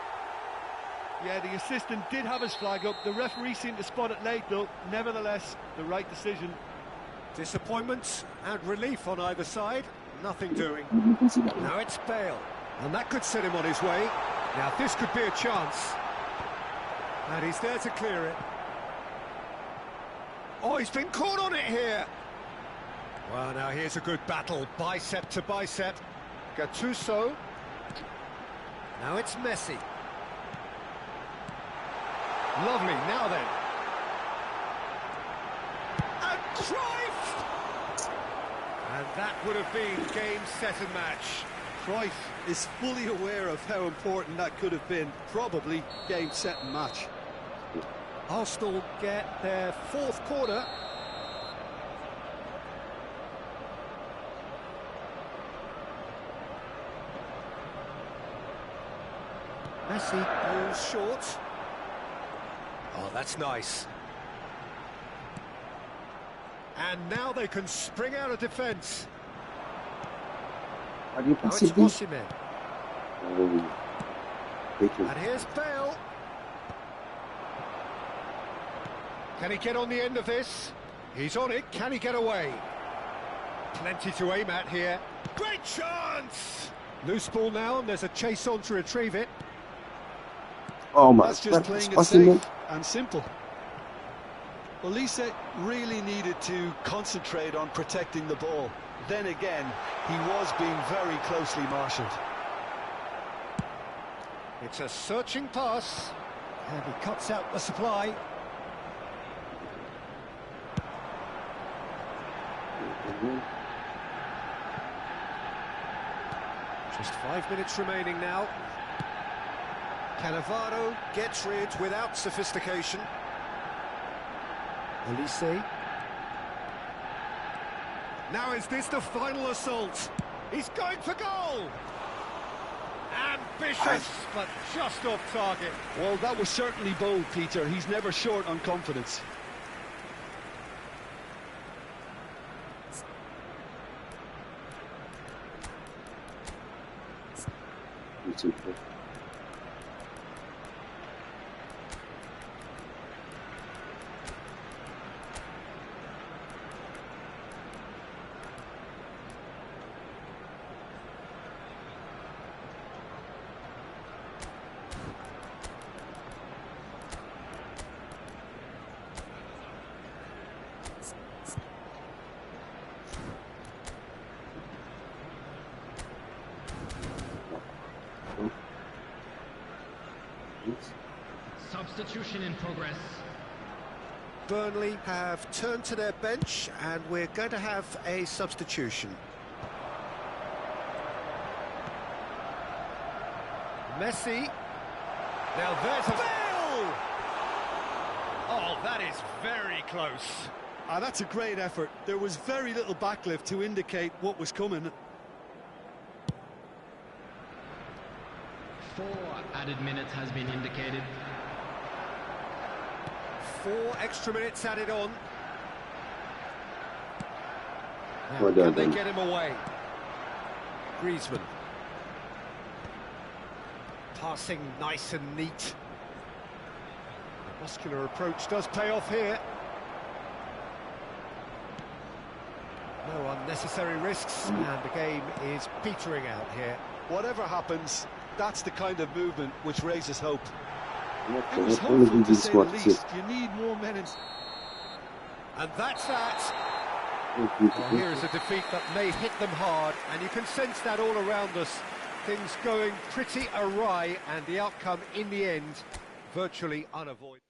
Yeah, the assistant did have his flag up. The referee seemed to spot it late, though. Nevertheless, the right decision. Disappointment and relief on either side. Nothing doing. Now it's Bale. And that could set him on his way. Now this could be a chance. And he's there to clear it. Oh, he's been caught on it here. Well, now here's a good battle. Bicep to bicep. Gattuso. Now it's Messi. Lovely, now then. And Cruyff! And that would have been game, set and match. Cruyff is fully aware of how important that could have been. Probably game, set and match. Arsenal get their fourth corner. Messi goes short. Oh, that's nice. And now they can spring out of defence. Are you Now it's passing? Osimhen. Thank you. And here's Bale. Can he get on the end of this? He's on it. Can he get away? Plenty to aim at here. Great chance! Loose ball now, and there's a chase on to retrieve it. Oh my That's just God, playing it passing safe it. and simple. Well, Lisa really needed to concentrate on protecting the ball. Then again, he was being very closely marshalled. It's a searching pass, and he cuts out the supply. Just 5 minutes remaining now. Cannavaro gets rid without sophistication. Elise. Now is this the final assault? He's going for goal! Ambitious, but just off target. Well, that was certainly bold, Peter. He's never short on confidence. Substitution in progress. Burnley have turned to their bench, and we're going to have a substitution. Messi. Now there's a... Bale! Oh, that is very close. That's a great effort. There was very little backlift to indicate what was coming. 4 added minutes has been indicated. 4 extra minutes added on. Now, Well can done, they then. get him away? Griezmann. Passing nice and neat. The muscular approach does pay off here. No unnecessary risks, and the game is petering out here. Whatever happens, that's the kind of movement which raises hope. It was What hopeful to this say the what least. You need more men in... And that's that. Well, here is a defeat that may hit them hard, and you can sense that all around us. Things going pretty awry, and the outcome in the end virtually unavoidable.